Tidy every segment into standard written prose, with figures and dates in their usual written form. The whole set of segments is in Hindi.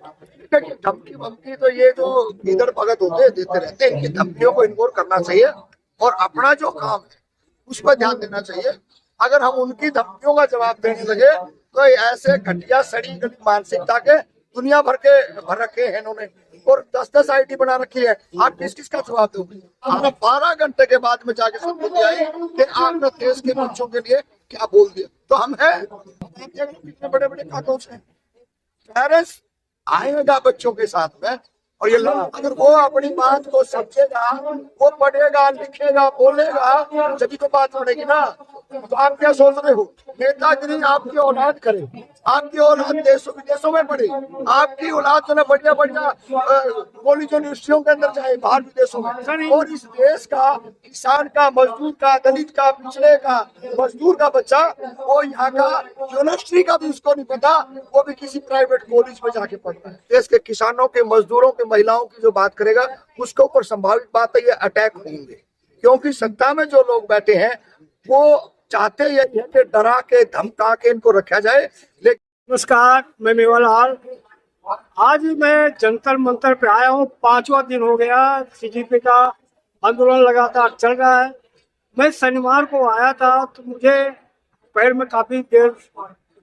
देखिए धमकी वमकी तो ये जो इधर भगत होते देते रहते हैं, इनकी धमकियों को इग्नोर करना चाहिए और अपना जो काम है उस पर ध्यान देना चाहिए। अगर हम उनकी धमकियों का जवाब देने लगे तो ऐसे घटिया सड़ी गली मानसिकता के दुनिया भर रखे हैं इन्होंने, और 10-10 आईडी बना रखी है। आप किस किस का जवाब दोगे? आपने 12 घंटे के बाद में जाके सबूत आई कि आपने देश के बच्चों के लिए क्या बोल दिया। तो हम है कितने बड़े बड़े कागज हैं, पेरेंट्स आएगा बच्चों के साथ में, और ये अगर वो अपनी बात को समझेगा, वो पढ़ेगा लिखेगा बोलेगा, जब तो बात पड़ेगी ना। तो आप क्या सोच रहे हो नेतागिरी आपकी औलाद करे, आपकी औलाद देशों विदेशों में पढ़े, आपकी औलाद जो है बढ़िया बढ़िया कॉलेज यूनिवर्सिटियों के अंदर जाए बाहर विदेशों में, और इस देश का किसान का, मजदूर का, दलित का, पिछड़े का, मजदूर का बच्चा वो यहाँ का यूनिवर्सिटी का भी उसको नहीं पता, वो भी किसी प्राइवेट कॉलेज में जाके पढ़ता है। देश के किसानों के, मजदूरों के, महिलाओं की जो बात करेगा उसके ऊपर संभावित बात है ये अटैक होंगे, क्योंकि सत्ता में जो लोग बैठे हैं वो चाहते यही है कि डरा के धमका के इनको रखा जाए। लेकिन नमस्कार, मैं मेवालाल। आज मैं जंतर मंतर पे आया हूँ। 5वां दिन हो गया, सीजेपी का आंदोलन लगातार चल रहा है। मैं शनिवार को आया था तो मुझे पैर में काफी देर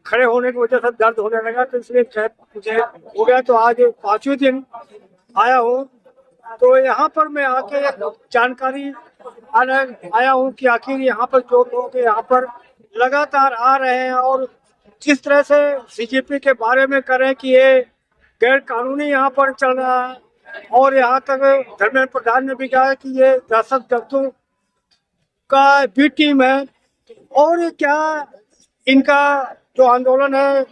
खड़े होने की वजह से दर्द होने लगा, तो इसलिए मुझे हो गया। तो आज 5वें दिन आया हूँ, तो यहाँ पर मैं आके जानकारी आया हूँ कि आखिर यहाँ पर जो लोग यहाँ पर लगातार आ रहे हैं और जिस तरह से सीजेपी के बारे में करें कि ये गैर कानूनी यहाँ पर चल रहा है, और यहाँ तक धर्मेंद्र प्रधान ने भी कहा कि ये दहशतगर्दों का बी टीम है, और क्या इनका जो आंदोलन है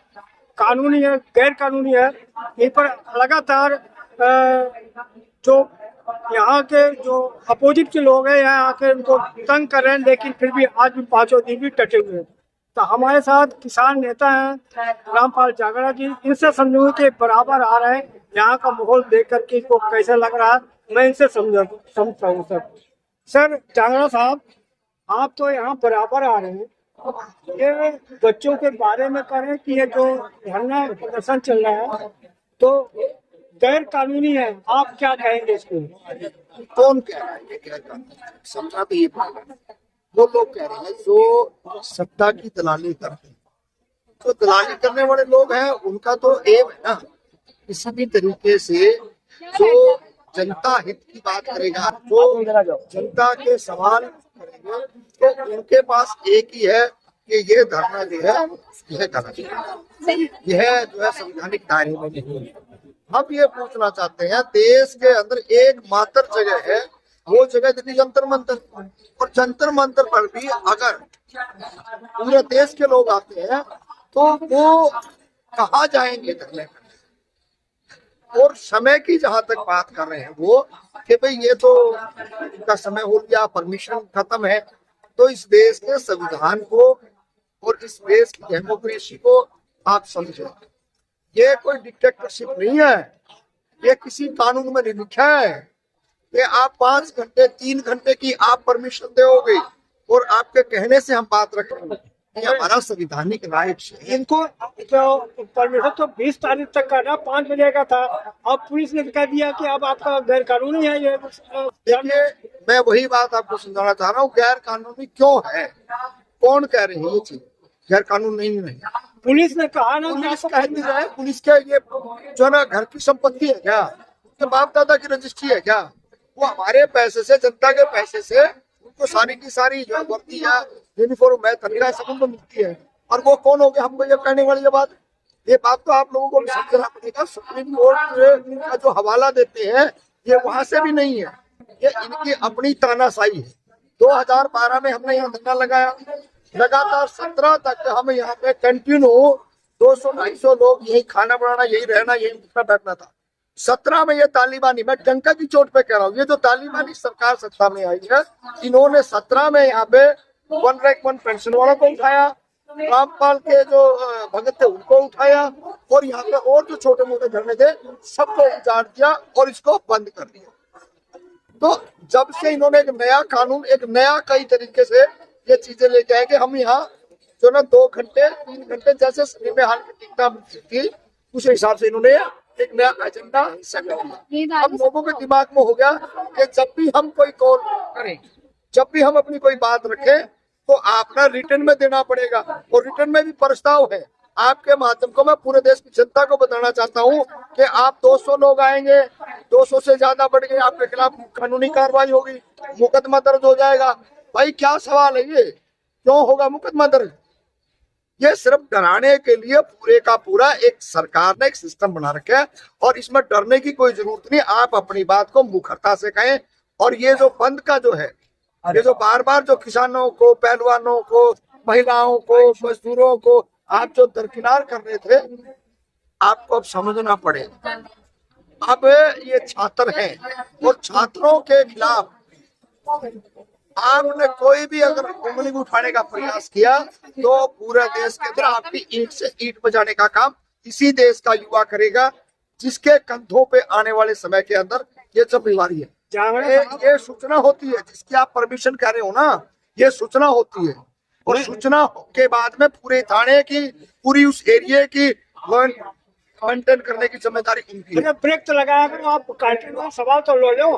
कानूनी है गैर कानूनी है। इन पर लगातार जो यहाँ के जो अपोजिट के लोग हैं यहाँ आके इनको तंग कर रहे हैं, लेकिन फिर भी आज भी 5वें दिन भी डटे हुए हैं। तो हमारे साथ किसान नेता हैं रामपाल जागड़ा जी, इनसे समझूंगे के बराबर आ रहे हैं। यहाँ का माहौल देख करके इनको कैसा लग रहा है, मैं इनसे समझता हूँ। सर जागड़ा साहब, आप तो यहाँ बराबर आ रहे हैं, ये बच्चों के बारे में करें कि ये जो धरना प्रदर्शन चल रहा है तो गैर कानूनी है, आप क्या कहेंगे इसको? कौन कह रहा है ये गैर कानूनी? सत्ता भी ये वो लोग कह रहे हैं जो सत्ता की दलाली करते हैं। तो दलाली करने वाले लोग हैं, उनका तो एम है ना किसी भी तरीके से जो जनता हित की बात करेगा, जो जनता के सवाल करेंगे, तो उनके पास एक ही है कि ये धरना जो है यह गलत है, यह जो है संवैधानिक दायरे में नहीं है। हम ये पूछना चाहते हैं, देश के अंदर एकमात्र जगह है वो जगह दिल्ली जंतर मंतर, और जंतर मंतर पर भी अगर पूरे देश के लोग आते हैं तो वो कहाँ जाएंगे धरने में? और समय की जहां तक बात कर रहे हैं वो कि भाई ये तो इनका समय हो गया, परमिशन खत्म है, तो इस देश के संविधान को और इस देश की डेमोक्रेसी को आप समझें। ये कोई डिक्टेटरशिप नहीं है, ये किसी कानून में नहीं लिखा है कि आप 5 घंटे 3 घंटे की आप परमिशन दोगे और आपके कहने से हम बात रखेंगे। ये हमारा संवैधानिक राइट है। इनको तो परमिशन तो 20 तारीख तक का ना, 5 बजे का था, अब पुलिस ने कह दिया कि अब आपका गैर कानूनी है ये। देखिए मैं वही बात आपको समझाना चाह रहा हूँ, गैर कानूनी क्यों है, कौन कह रहे हैं ये चीज गैर कानून नहीं? पुलिस ने कहा ना, पुलिस कह नहीं रहा है, पुलिस के ये जो है ना घर की संपत्ति है क्या, उनके बाप दादा की रजिस्ट्री है क्या? वो हमारे पैसे से, जनता के पैसे से उनको सारी की सारी जो वर्दी है, यूनिफॉर्म है, तनख्वाह सब उनको मिलती है, और वो कौन हो गया हमको ये कहने वाली ये बात तो आप लोगों को भी समझना पड़ेगा। सुप्रीम कोर्ट का जो हवाला देते हैं ये वहां से भी नहीं है, ये इनकी अपनी तानाशाही है। 2012 में हमने यहाँ धरना लगाया, लगातार 17 तक हमें यहाँ पे कंटिन्यू 200-250 लोग यही खाना बनाना, यही रहना, यही उठना बैठना था। 17 में ये तालिबानी, मैं डंका की चोट पे कह रहा हूँ, ये जो तालिबानी सरकार सत्ता में आई है, इन्होंने 17 में यहाँ पे 1 रैंक 1 पेंशन वालों को उठाया, रामपाल के जो भगत थे उनको उठाया, और यहाँ पे और जो छोटे मोटे धरने थे सबको उजाड़ दिया और इसको बंद कर दिया। तो जब से इन्होंने एक नया कानून, एक नया कई तरीके से ये चीजें लेके आए कि हम यहाँ जो ना 2 घंटे 3 घंटे जैसे सिनेमा हॉल की टिकट थी उस हिसाब से इन्होंने एक नया एजेंडा सेट होगा। अब लोगों के दिमाग में हो गया कि जब भी हम कोई कॉल करें, जब भी हम अपनी कोई बात रखें तो आपका रिटर्न में देना पड़ेगा, और रिटर्न में भी प्रस्ताव है। आपके माध्यम को मैं पूरे देश की जनता को बताना चाहता हूँ कि आप 200 लोग आएंगे, 200 से ज्यादा बढ़ गए, आपके खिलाफ कानूनी कार्रवाई होगी, मुकदमा दर्ज हो जाएगा। भाई क्या सवाल है ये, क्यों होगा मुकदमा दर्ज? ये सिर्फ डराने के लिए पूरे का पूरा एक सरकार ने एक सिस्टम बना रखा है, और इसमें डरने की कोई जरूरत नहीं। आप अपनी बात को मुखरता से कहें। और ये जो बंद का जो है, ये जो बार बार जो किसानों को, पहलवानों को, महिलाओं को, मजदूरों को आप जो दरकिनार कर रहे थे, आपको अब समझना पड़ेगा। अब ये छात्र हैं, और छात्रों के खिलाफ आपने कोई भी अगर उंगली उठाने का प्रयास किया तो पूरे देश के अंदर आपकी ईंट से ईंट बजाने का काम इसी देश का युवा करेगा, जिसके कंधों पे आने वाले समय के अंदर ये सब बीमारी है। ये सूचना होती है जिसकी आप परमिशन कह रहे हो ना, ये सूचना होती है, और सूचना के बाद में पूरे थाने की, पूरी उस एरिया की मेंटेन करने की जिम्मेदारी उनकी है। ब्रेक तो लगाया करो, आप कंटिन्यू सवाल तो लो लो।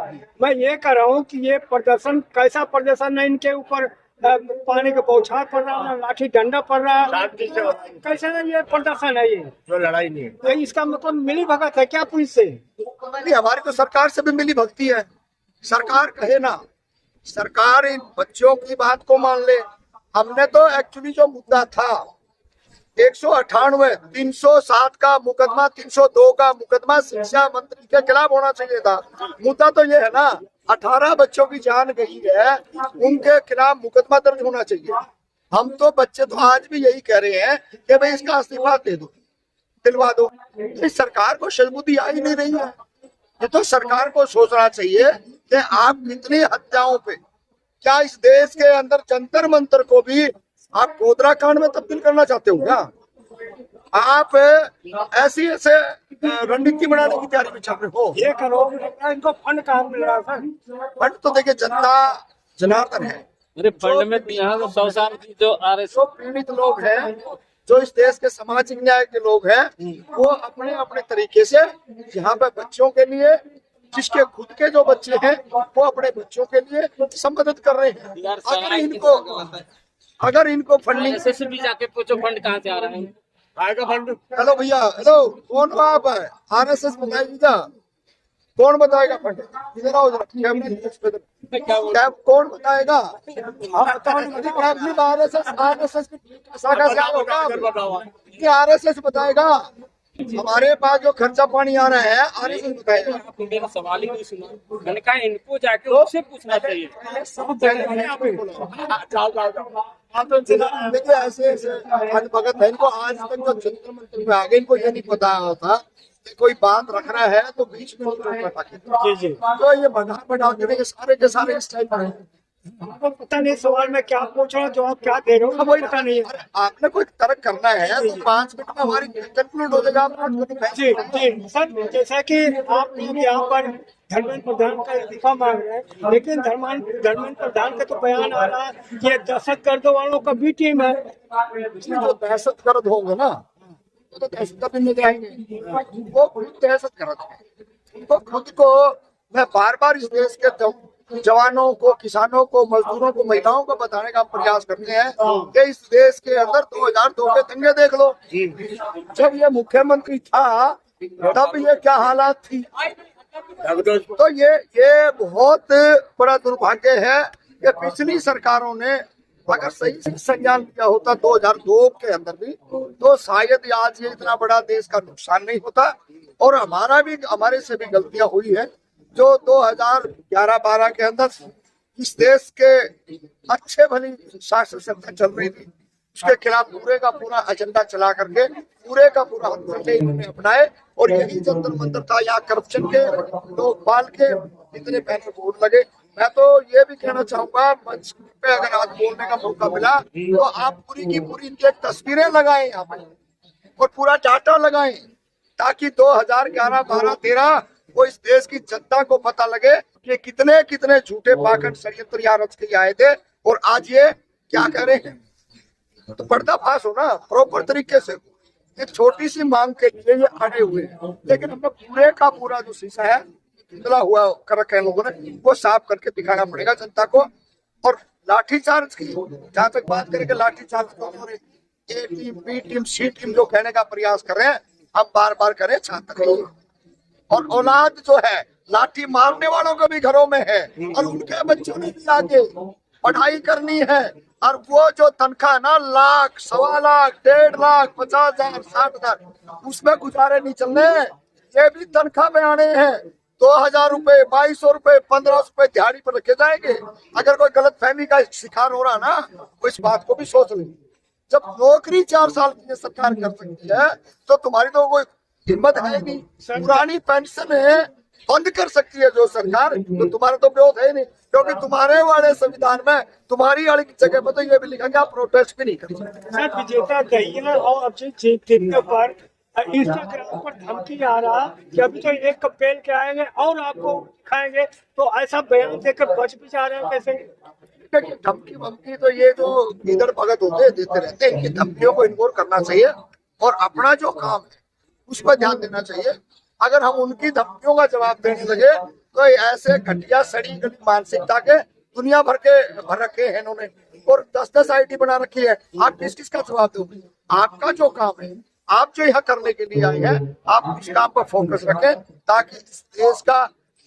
मैं ये कर रहा हूँ कि ये प्रदर्शन कैसा प्रदर्शन है, इनके ऊपर पानी का बौछार पड़ रहा है, लाठी डंडा पड़ रहा है, कैसे ये प्रदर्शन है? ये जो लड़ाई नहीं है, तो इसका मतलब मिली भगत है क्या पुलिस से? नहीं, हमारी तो सरकार से भी मिली भगती है। सरकार कहे ना, सरकार इन बच्चों की बात को मान ले। हमने तो एक्चुअली जो मुद्दा था 198, 307 का मुकदमा, 302 का मुकदमा शिक्षा मंत्री के खिलाफ होना चाहिए था। मुद्दा तो ये है ना, 18 बच्चों की जान गई है, उनके खिलाफ मुकदमा दर्ज होना चाहिए। हम तो बच्चे तो आज भी यही कह रहे हैं कि भाई इसका इस्तीफा दे दो, दिलवा दो। इस सरकार को शर्मुदी आ ही नहीं रही है। ये तो सरकार को सोचना चाहिए कि आप कितनी हत्याओं पे, क्या इस देश के अंदर जंतर मंतर को भी आप गोधरा कांड में तब्दील करना चाहते हो क्या? आप ऐसी ऐसे रणनीति बनाने की तैयारी में चल रहे हो। ये करो, इनको फंड कहाँ मिल रहा है? फंड तो देखिए जनता जनार्दन है। मेरे फंड में यहाँ 100 साल की जो जो पीड़ित लोग हैं, जो इस देश के सामाजिक न्याय के लोग हैं, वो अपने अपने तरीके से यहाँ पे बच्चों के लिए, जिसके खुद के जो बच्चे हैं वो अपने बच्चों के लिए सब मदद कर रहे हैं। अगर इनको फंडिंग से भी जाके पूछो फंड कहाँ से आ रहा है, आएगा फंड। हेलो भैया, हेलो, कौन हो आप? RSS बताइएगा, कौन बताएगा फंड? इधर आओ जरा, कैमरा कौन बताएगा? RSS शाखा से होगा, RSS बताएगा। हमारे पास जो खर्चा पानी आ रहा है RSS बताएगा। मेरा सवाल ही नहीं सुना, मैंने कहा इनको जाके उससे पूछना चाहिए। देखिए ऐसे ऐसे भगत है, इनको आज तक जो जंतर मंतर पे आगे इनको ये नहीं पता होता कि कोई बात रख रहा है तो बीच में तो ये बढ़ा देने के सारे इस टाइप पर। आपको पता नहीं सवाल में क्या पूछ रहा हूँ, जवाब क्या दे रहा हूँ, वही पता नहीं है। आपने कोई तर्क करना है तो 5 मिनट में हमारी कंक्लूड हो जाएगा। जी जी सर, जैसा कि आप लोग यहाँ पर धर्मेंद्र प्रधान का इस्तीफा मांग रहे हैं, लेकिन धर्मेंद्र प्रधान का तो बयान आ रहा है कि ये दहशतगर्द वालों का भी टीम है। जो दहशतगर्द होंगे ना, तो दहशतगर्द नहीं जाएंगे, वो खुद दहशतगर्द है। उनको खुद को मैं बार बार इस देश के जवानों को, किसानों को, मजदूरों को, महिलाओं को बताने का प्रयास करते हैं कि इस देश के अंदर 2002 के दंगे देख लो। जब ये मुख्यमंत्री था तब ये क्या हालात थी। तो ये बहुत बड़ा दुर्भाग्य है कि पिछली सरकारों ने अगर सही से संज्ञान लिया होता 2002 के अंदर भी, तो शायद आज ये इतना बड़ा देश का नुकसान नहीं होता। और हमारे से भी गलतियां हुई है जो 2011-12 के अंदर इस देश के अच्छे भली शासन संस्था चल रही थी, उसके खिलाफ पूरे का पूरा एजेंडा चला करके पूरे का पूरा हथकंडे इन्होंने अपनाए। और यही जंतर मंतर था, यहाँ करप्शन के लोग बाल के इतने बैनर बोर्ड लगे। मैं तो ये भी कहना चाहूंगा, मंच पे अगर आज बोलने का मौका मिला तो आप पूरी की पूरी इनकी एक तस्वीरें लगाएं यहाँ पे और पूरा डाटा लगाएं, ताकि 2011, 12, 13 वो इस देश की जनता को पता लगे कि कितने कितने झूठे पाखंड षड्यंत्र यहाँ रच के आए थे और आज ये क्या कह रहे हैं। तो पर्दाफाश हो ना प्रॉपर तरीके से। एक छोटी सी मांग के लिए ये अड़े हुए हैं, लेकिन हमें पूरे का पूरा जो शीशा है धुंधला हुआ कर रखे हैं लोगों ने, वो साफ करके दिखाना पड़ेगा जनता को। और लाठीचार्ज की जहां तक बात करें कि लाठीचार्ज को ए टीम बी टीम सी टीम जो कहने का प्रयास कर रहे हैं, हम बार बार करें छात्र नहीं। और औलाद जो है लाठी मारने वालों को भी घरों में है, और उनके बच्चों ने भी आगे पढ़ाई करनी है। और वो जो तनख्वाह ना लाख, 1.25 लाख, 1.5 लाख, 50,000, 60,000, उसमें गुजारे नहीं चलने। ये भी तनख्वाह में आने हैं। 2,000 रुपए, 2,200 रुपए, 1,500 रुपए दिहाड़ी पर रखे जाएंगे। अगर कोई गलत फहमी का शिकार हो रहा ना, तो इस बात को भी सोच लें। जब नौकरी 4 साल की ये सरकार कर सकती है, तो तुम्हारी तो कोई हिम्मत है नहीं। पुरानी पेंशन है बंद कर सकती है जो सरकार, तो तुम्हारा तो विरोध है नहीं, क्योंकि तुम्हारे वाले संविधान में तुम्हारी वाली की जगह पर तो ये भी लिखा गया प्रोटेस्ट भी नहीं कर सकते। सर विजेता दहिया और अभिजीत जीतने पर इंस्टाग्राम पर धमकी आ रहा कि अभी तो 1 अप्रैल के आएंगे और आपको दिखाएंगे, तो ऐसा बयान देकर बच भी जा रहे हैं कैसे? देखिए धमकी वमकी तो ये जो इधर भगत होते हैं देते रहते हैं, इनकी धमकियों को इग्नोर करना चाहिए और अपना जो काम है उस पर ध्यान देना चाहिए। अगर हम उनकी धमकियों का जवाब देने लगे तो ऐसे घटिया सड़ी गली मानसिकता के दुनिया भर रखे हैं इन्होंने, और 10-10 आईडी बना रखी है। आप किसका जवाब दोगे? आपका जो काम है, आप जो यहाँ करने के लिए आए हैं, आप इस काम पर फोकस रखें, ताकि इस देश का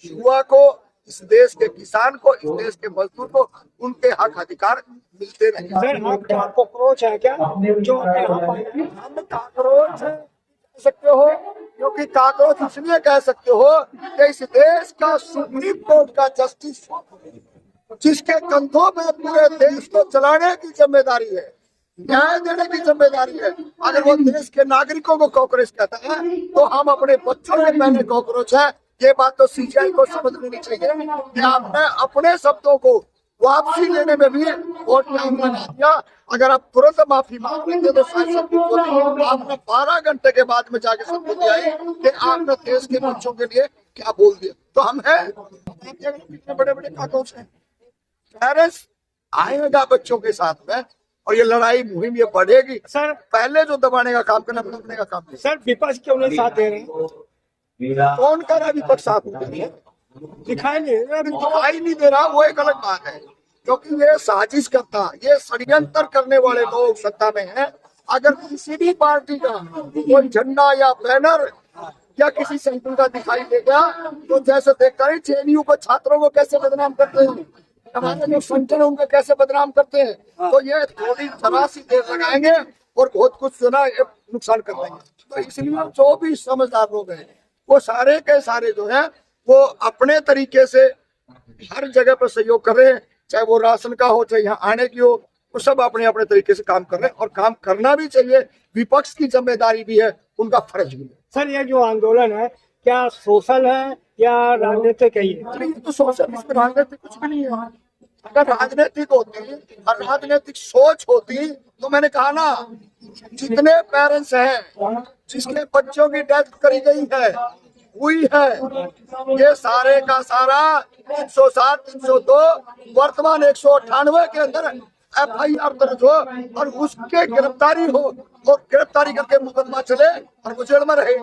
युवा को, इस देश के किसान को, इस देश के मजदूर को उनके हक अधिकार मिलते रहे। सर आप क्या कॉकरोच है क्या जो हम काकरोच कह सकते हो, क्योंकि काकरोच इसलिए कह सकते हो कि इस देश का सुप्रीम कोर्ट का जस्टिस, जिसके कंधों में पूरे देश को चलाने की जिम्मेदारी है, न्याय देने की जिम्मेदारी है, अगर वो देश के नागरिकों को कॉकरोच कहता है, तो हम अपने बच्चों के पहले कॉकरोच है। ये बात तो सीजीआई को समझ लेनी चाहिए कि आपने अपने शब्दों को वापसी लेने में भी बहुत टाइम लगा दिया। अगर आप तुरंत माफी मांग लेते तो शायद आपने 12 घंटे के बाद में जाके सबूत आई कि आपने देश के बच्चों के लिए क्या बोल दिया। तो हम हैं, कितने बड़े बड़े काकरोच हैं। पेरेंट्स आएगा बच्चों के साथ में, और ये लड़ाई मुहिम ये बढ़ेगी। सर पहले जो दबाने का काम करना, दबाने का काम सर विपक्ष क्यों नहीं साथ दे रहे? कौन कर रहा विपक्ष साथ में? दिखाई नहीं दिखाई नहीं दे रहा, वो एक अलग बात है, क्योंकि ये साजिश करता, ये षड्यंत्र करने वाले लोग सत्ता में हैं। अगर किसी भी पार्टी का कोई झंडा या बैनर या किसी संगठन का दिखाई देगा, तो जैसे देखता है जेएनयू को, छात्रों को कैसे बदनाम करते हैं, हमारे जो संगठन है उनको कैसे बदनाम करते हैं, तो ये थोड़ी जरा सी देर लगाएंगे और बहुत कुछ जो ना नुकसान कर देंगे। तो इसलिए जो भी समझदार लोग हैं, वो सारे के सारे जो है वो अपने तरीके से हर जगह पर सहयोग कर रहे हैं, चाहे वो राशन का हो, चाहे यहाँ आने की हो, वो सब अपने अपने तरीके से काम कर रहे हैं, और काम करना भी चाहिए। विपक्ष की जिम्मेदारी भी है, उनका फर्ज भी है। सर ये जो आंदोलन है क्या सोशल है या राजनीतिक है? ये तो सोशल, इसमें राजनीतिक कुछ भी नहीं है। अगर राजनीतिक होती और राजनीतिक सोच होती तो मैंने कहा ना, जितने पेरेंट्स हैं जिसके बच्चों की डेथ करी गई है, हुई है, ये सारे का सारा 307, 302, वर्तमान 198 के अंदर FIR दर्ज हो और उसके गिरफ्तारी हो, और गिरफ्तारी करके मुकदमा चले और वो जेल में रहे।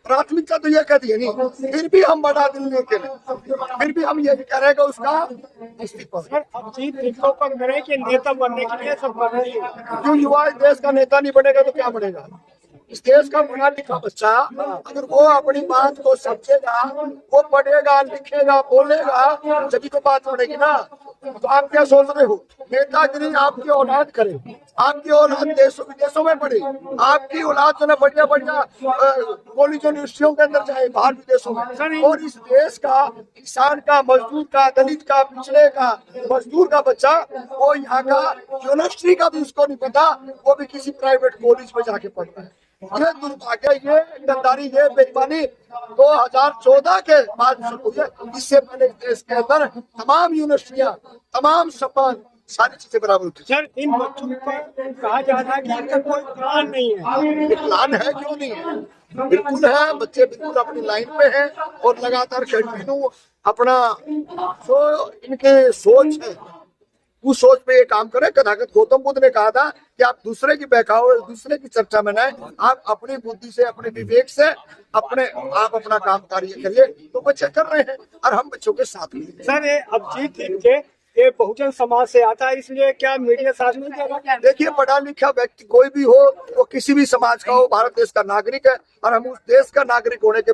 प्राथमिकता तो ये कहती है नहीं, फिर भी हम बढ़ा देंगे के लिए, फिर भी हम ये भी कह रहे हैं कि उसका इस्तीफा। कि नेता बनने के लिए सब कर रही है। जो युवा इस देश का नेता नहीं बनेगा तो क्या बनेगा? इस देश का पढ़ा लिखा बच्चा अगर वो अपनी बात को समझेगा, वो पढ़ेगा, लिखेगा, बोलेगा, जब तो बात बढ़ेगी ना। तो आप क्या सोच रहे हो नेतागिरी आपकी औलाद करे, आपकी औलाद देशों विदेशों में पढ़े, आपकी औलाद जो है बढ़िया बढ़िया कॉलेज यूनिवर्सिटियों के अंदर जाए, बाहर विदेशों में, और इस देश का किसान का, मजदूर का, दलित का, पिछड़े का, मजदूर का बच्चा वो यहाँ का यूनिवर्सिटी का भी उसको नहीं पता, वो भी किसी प्राइवेट कॉलेज में जाके पढ़ता है। ये दुर्भाग्य, ये गद्दारी, ये बेईमानी 2014 के बाद शुरू हुई है। इससे पहले देश के अंदर तमाम यूनिवर्सिटियां, तमाम सपन, सारी चीजें बराबर होती। सर इन बच्चों पर कहा जा रहा है कि इनका कोई प्लान नहीं है। प्लान है, क्यों नहीं है? बिल्कुल है, बच्चे बिल्कुल अपनी लाइन पे हैं और लगातार कंटिन्यू अपना जो इनके सोच है उस सोच पे ये काम करे। तथागत गौतम बुद्ध ने कहा था कि आप दूसरे की बहकाओ, दूसरे की चर्चा में न, आप अपनी बुद्धि से, अपने विवेक से आप अपना काम कार्य करिए। तो बच्चे कर रहे हैं और हम बच्चों के साथ में। सर ये अभिजीत के ये बहुजन समाज से आता है, इसलिए क्या मीडिया साथ नहीं दे रहा? देखिए, पढ़ा लिखा व्यक्ति कोई भी हो, वो किसी भी समाज का हो, भारत देश का नागरिक है और हम उस देश का नागरिक होने के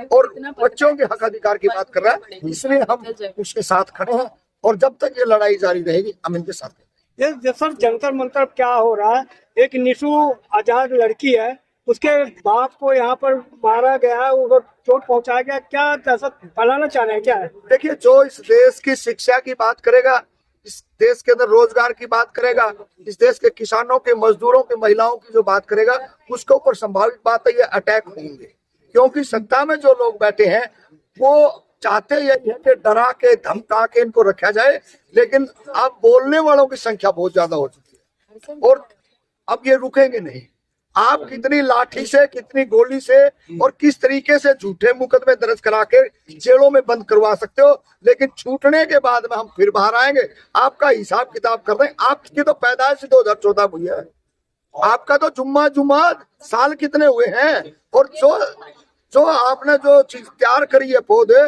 और बच्चों के हक अधिकार की बात कर रहे हैं, इसलिए हम उसके साथ खड़े हैं और जब तक ये लड़ाई जारी रहेगी हम इनके साथ हैं। ये सर जंतर मंतर क्या हो रहा है? एक निशु आजाद लड़की है, उसके बाप को यहाँ पर मारा गया, वो चोट पहुंचाया गया, क्या दहशत फैलाना चाह रहे हैं क्या है? देखिए, जो इस देश की शिक्षा की बात करेगा, इस देश के अंदर रोजगार की बात करेगा, इस देश के किसानों के, मजदूरों के, महिलाओं की जो बात करेगा, उसके ऊपर संभावित बात है ये अटैक होंगे। क्योंकि सत्ता में जो लोग बैठे हैं वो चाहते यही है कि डरा के धमका के इनको रखा जाए, लेकिन अब बोलने वालों की संख्या बहुत ज्यादा हो चुकी है और अब ये रुकेंगे नहीं। आप कितनी लाठी से, कितनी गोली से और किस तरीके से झूठे मुकदमे दर्ज करा के जेलों में बंद करवा सकते हो, लेकिन छूटने के बाद में हम फिर बाहर आएंगे, आपका हिसाब किताब कर रहे हैं। आपकी तो पैदाइश 2014 हुई है, आपका तो जुम्मा साल कितने हुए हैं, और जो आपने जो चीज तैयार करी है पौधे,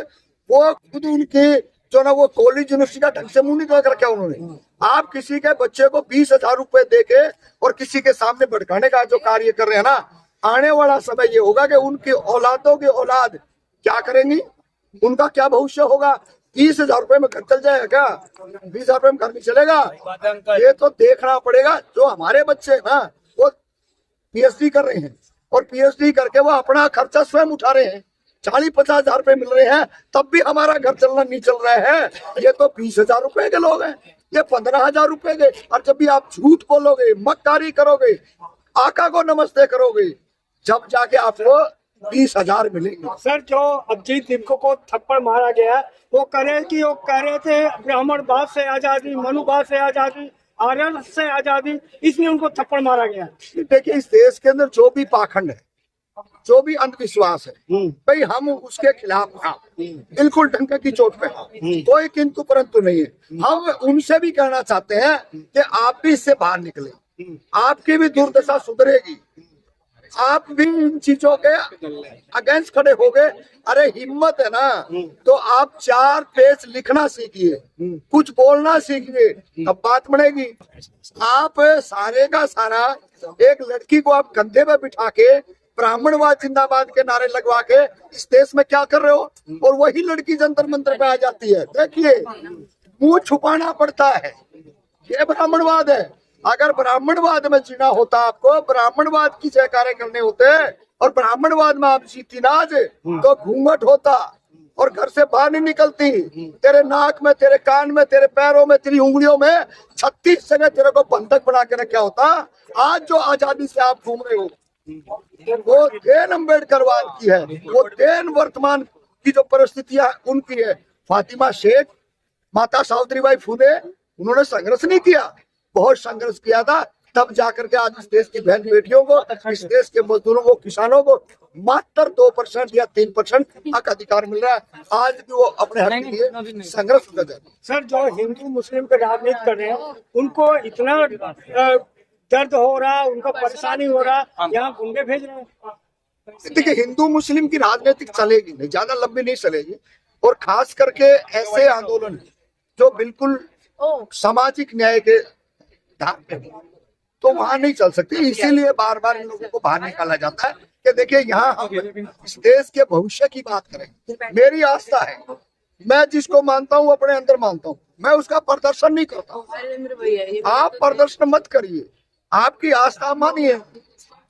वो खुद उनकी जो ना वो कॉलेज यूनिवर्सिटी का ढंग से मुंह नहीं कर रखा उन्होंने। आप किसी के बच्चे को 20,000 रुपए देके और किसी के सामने भड़काने का जो कार्य कर रहे हैं ना, आने वाला समय ये होगा कि उनकी औलादों की औलाद क्या करेंगी, उनका क्या भविष्य होगा। 20,000 रुपए में घर चल जाएगा क्या? 20,000 रुपए में घर नहीं चलेगा। ये तो देखना पड़ेगा। जो हमारे बच्चे ना वो पीएचडी कर रहे हैं और पीएचडी करके वो अपना खर्चा स्वयं उठा रहे हैं, 40-50 हजार रुपए मिल रहे हैं, तब भी हमारा घर चलना नहीं चल रहा है। ये तो 20,000 रुपए के लोग हैं, ये 15,000 रुपए के। और जब भी आप झूठ बोलोगे, मक्कारी करोगे, आका को नमस्ते करोगे, जब जाके आपको 20,000 मिलेंगे। सर जो अभिजीत दिपको को थप्पड़ मारा गया, वो कह रहे थे ब्राह्मणवाद से आजादी, मनुवाद से आजादी, आर्य से आजादी, इसलिए उनको थप्पड़ मारा गया। देखिए, इस देश के अंदर जो भी पाखंड है, जो भी अंधविश्वास है, भाई हम उसके खिलाफ बिल्कुल डंके की चोट पे कोई किंतु परंतु नहीं है। हम उनसे भी कहना चाहते हैं कि आप भी इससे बाहर निकले, आपकी भी दुर्दशा सुधरेगी, आप भी इन चीजों के अगेंस्ट खड़े हो गए। अरे हिम्मत है ना तो आप 4 पेज लिखना सीखिए, कुछ बोलना सीखिए, तब बात बनेगी। आप सारे का सारा एक लड़की को आप कंधे पे बिठा के ब्राह्मणवाद जिंदाबाद के नारे लगवा के इस देश में क्या कर रहे हो, और वही लड़की जंतर मंतर पे आ जाती है। देखिए, मुंह छुपाना पड़ता है, ये ब्राह्मणवाद है। अगर ब्राह्मणवाद में जीना होता, आपको ब्राह्मणवाद की जयकारे करने होते और ब्राह्मणवाद में आप जीती ना आज, तो घूंघट होता और घर से बाहर नहीं निकलती। तेरे नाक में, तेरे कान में, तेरे पैरों में, तेरी उंगलियों में 36 जगह तेरे को बंधक बना के रखा होता। आज जो आजादी से आप घूम रहे हो वो देन अम्बेडकरवाद की है, वो देन वर्तमान की जो परिस्थितियां उनकी है। फातिमा शेख, माता सावित्रीबाई फुले, उन्होंने संघर्ष नहीं किया, बहुत संघर्ष किया था, तब जाकर के आज इस देश की बहन बेटियों को, इस देश के मजदूरों को, किसानों को मात्र 2% या 3% हक अधिकार मिल रहा है। आज भी वो अपने हक के लिए संघर्ष कर रहे हैं। सर जो हिंदू मुस्लिम पे राजनीति कर रहे हैं, उनको इतना दर्द हो रहा, उनका परेशानी हो रहा, यहाँ गुंडे भेज रहे हैं। देखिए, हिंदू मुस्लिम की राजनीति चलेगी नहीं, ज्यादा लंबी नहीं चलेगी, और खास करके ऐसे आंदोलन जो बिल्कुल सामाजिक न्याय के धार पे तो वहां नहीं चल सकती। इसीलिए बार बार इन लोगों को बाहर निकाला जाता है कि देखिए, यहाँ हम इस देश के भविष्य की बात करें। मेरी आस्था है, मैं जिसको मानता हूँ अपने अंदर मानता हूँ, मैं उसका प्रदर्शन नहीं करता हूँ। आप प्रदर्शन मत करिए, आपकी आस्था मानिए।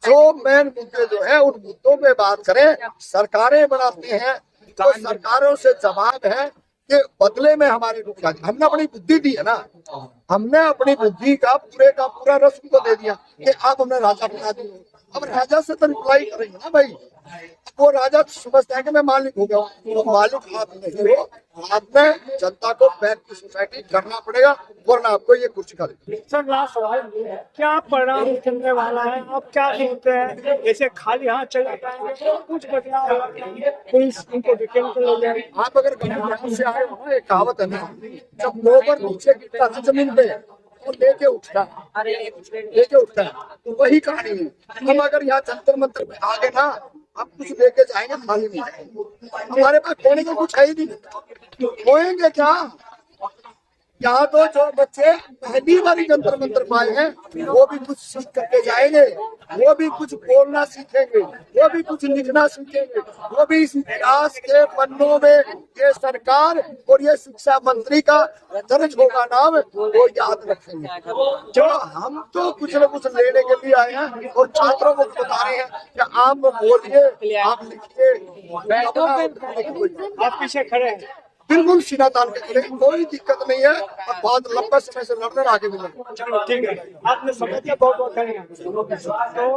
जो मेन मुद्दे जो है उन मुद्दों पे बात करें। सरकारें बनाते हैं तो सरकारों से जवाब है कि बदले में हमारे को क्या, हमने अपनी बुद्धि दी है ना, हमने अपनी बुद्धि का पूरा रस उनको दे दिया कि आप हमने राजा बना दिए। अब राजा से तो रिप्लाई करेंगे ना भाई, वो राजा समझता है कि मैं मालिक हो गया हूँ, तो मालिक आप नहीं हो, आपने जनता को बैक टू सोसाइटी करना पड़ेगा, वरना आपको ये कुर्सी खा देगी। सर लास्ट सवाल, क्या परिणाम चलने वाला है, आप क्या सोचते हैं? ऐसे खाली हाथ चले जाएंगे, कुछ बदलाव पुलिस इनको डिटेन कर ले जाए? आप अगर गाँव से आए हो, एक कहावत है ना, जब गोबर नीचे गिरता था जमीन पे और लेके उठता है, लेके उठता है। तो वही कहानी है। हम अगर यहाँ जंतर मंतर पे आ गए ना, हम कुछ लेके जाएंगे खाली नहीं जाएंगे। हमारे पास खोने को कुछ है ही नहीं, खोएंगे क्या? यहाँ तो जो बच्चे पहली बार जंतर मंतर पाए हैं वो भी कुछ सीख करके जाएंगे, वो भी कुछ बोलना सीखेंगे, वो भी कुछ लिखना सीखेंगे, वो भी इस इतिहास के पन्नों में ये सरकार और ये शिक्षा मंत्री का दर्ज होगा नाम, वो याद रखेंगे। जो हम तो कुछ न कुछ लेने के लिए आए हैं और छात्रों को बता रहे हैं कि आप बोलिए, आप लिखिए, आप पीछे खड़े हैं। बिल्कुल सीना तान के खड़े, कोई दिक्कत नहीं है। और बहुत लंबे समय से लड़ रहे, आगे भी लड़ेंगे। चलो ठीक है, आपने समझ लिया, बहुत बहुत धन्यवाद। तो